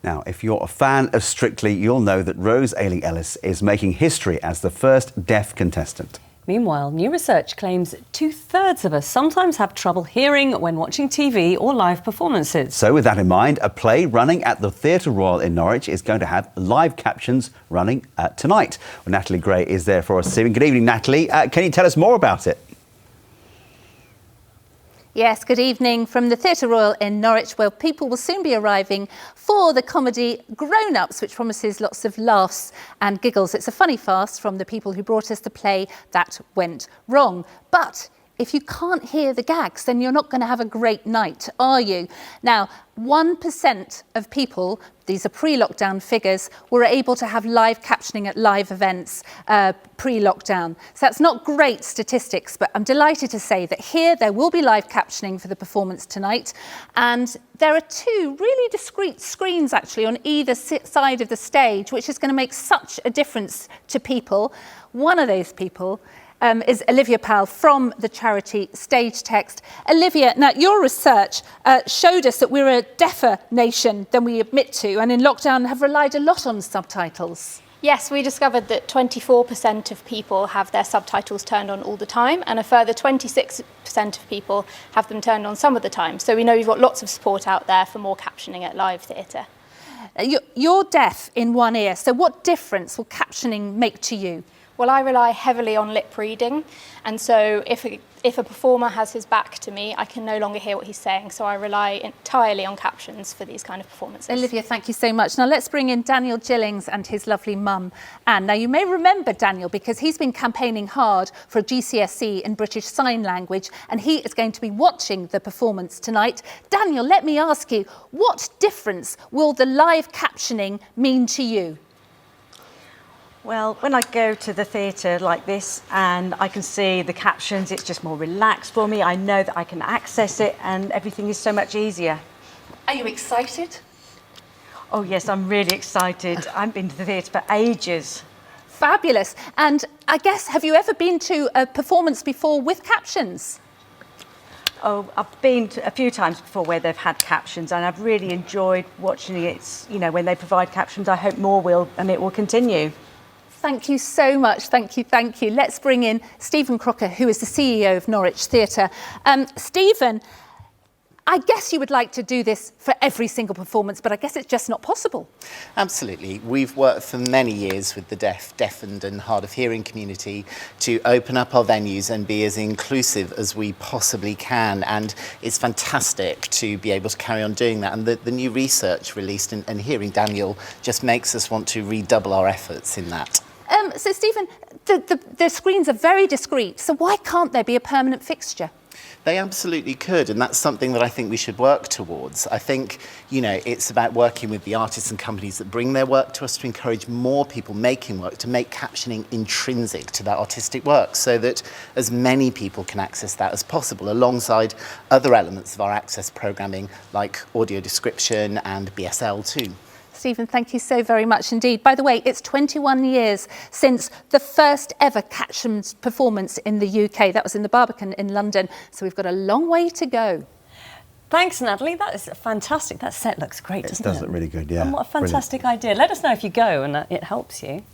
Now, if you're a fan of Strictly, you'll know that Rose Ayling-Ellis is making history as the first deaf contestant. Meanwhile, new research claims 2/3 of us sometimes have trouble hearing when watching TV or live performances. So with that in mind, a play running at the Theatre Royal in Norwich is going to have live captions running tonight. Well, Natalie Grey is there for us. Good evening, Natalie. Can you tell us more about it? Yes, good evening from the Theatre Royal in Norwich, where people will soon be arriving for the comedy Grown Ups, which promises lots of laughs and giggles. It's a funny farce from the people who brought us the play That Went Wrong. But if you can't hear the gags, then you're not going to have a great night, are you? Now, 1% of people, these are pre-lockdown figures, were able to have live captioning at live events pre-lockdown. So that's not great statistics, but I'm delighted to say that here there will be live captioning for the performance tonight. And there are two really discreet screens actually on either side of the stage, which is going to make such a difference to people. One of those people is OLIVIA POWELL from the charity Stage Text. OLIVIA, now your research showed us that we're a deafer nation than we admit to, and in lockdown have relied a lot on subtitles. Yes, we discovered that 24% of people have their subtitles turned on all the time, and a further 26% of people have them turned on some of the time. So we know we've got lots of support out there for more captioning at live theatre. You're deaf in one ear, so what difference will captioning make to you? Well, I rely heavily on lip reading, and so if a performer has his back to me, I can no longer hear what he's saying, so I rely entirely on captions for these kind of performances. OLIVIA, thank you so much. Now let's bring in Daniel JILLINGS and his lovely mum, Anne. Now you may remember Daniel because he's been campaigning hard for a GCSE in British Sign Language, and he is going to be watching the performance tonight. Daniel, let me ask you, what difference will the live captioning mean to you? Well, when I go to the theatre like this and I can see the captions, it's just more relaxed for me. I know that I can access it and everything is so much easier. Are you excited? Oh yes, I'm really excited. I've been to the theatre for ages. Fabulous. And I guess, have you ever been to a performance before with captions? Oh, I've been to a few times before where they've had captions and I've really enjoyed watching it. You know, when they provide captions, I hope more will, and it will continue. Thank you so much. Thank you, thank you. Let's bring in Stephen Crocker, who is the CEO of Norwich Theatre. Stephen, I guess you would like to do this for every single performance, but I guess it's just not possible. Absolutely. We've worked for many years with the deafened and hard of hearing community to open up our venues and be as inclusive as we possibly can. And it's fantastic to be able to carry on doing that. And the new research released and hearing Daniel just makes us want to redouble our efforts in that. So Stephen, the screens are very discreet, so why can't there be a permanent fixture? They absolutely could, and that's something that I think we should work towards. I think, you know, it's about working with the artists and companies that bring their work to us to encourage more people making work, to make captioning intrinsic to that artistic work so that as many people can access that as possible, alongside other elements of our access programming like audio description and BSL too. Stephen, thank you so very much indeed. By the way, it's 21 years since the first ever Captions performance in the UK. That was in the Barbican in London. So we've got a long way to go. Thanks, Natalie. That is fantastic. That set looks great, doesn't it? It does look really good, yeah. And what a fantastic idea. Let us know if you go and it helps you.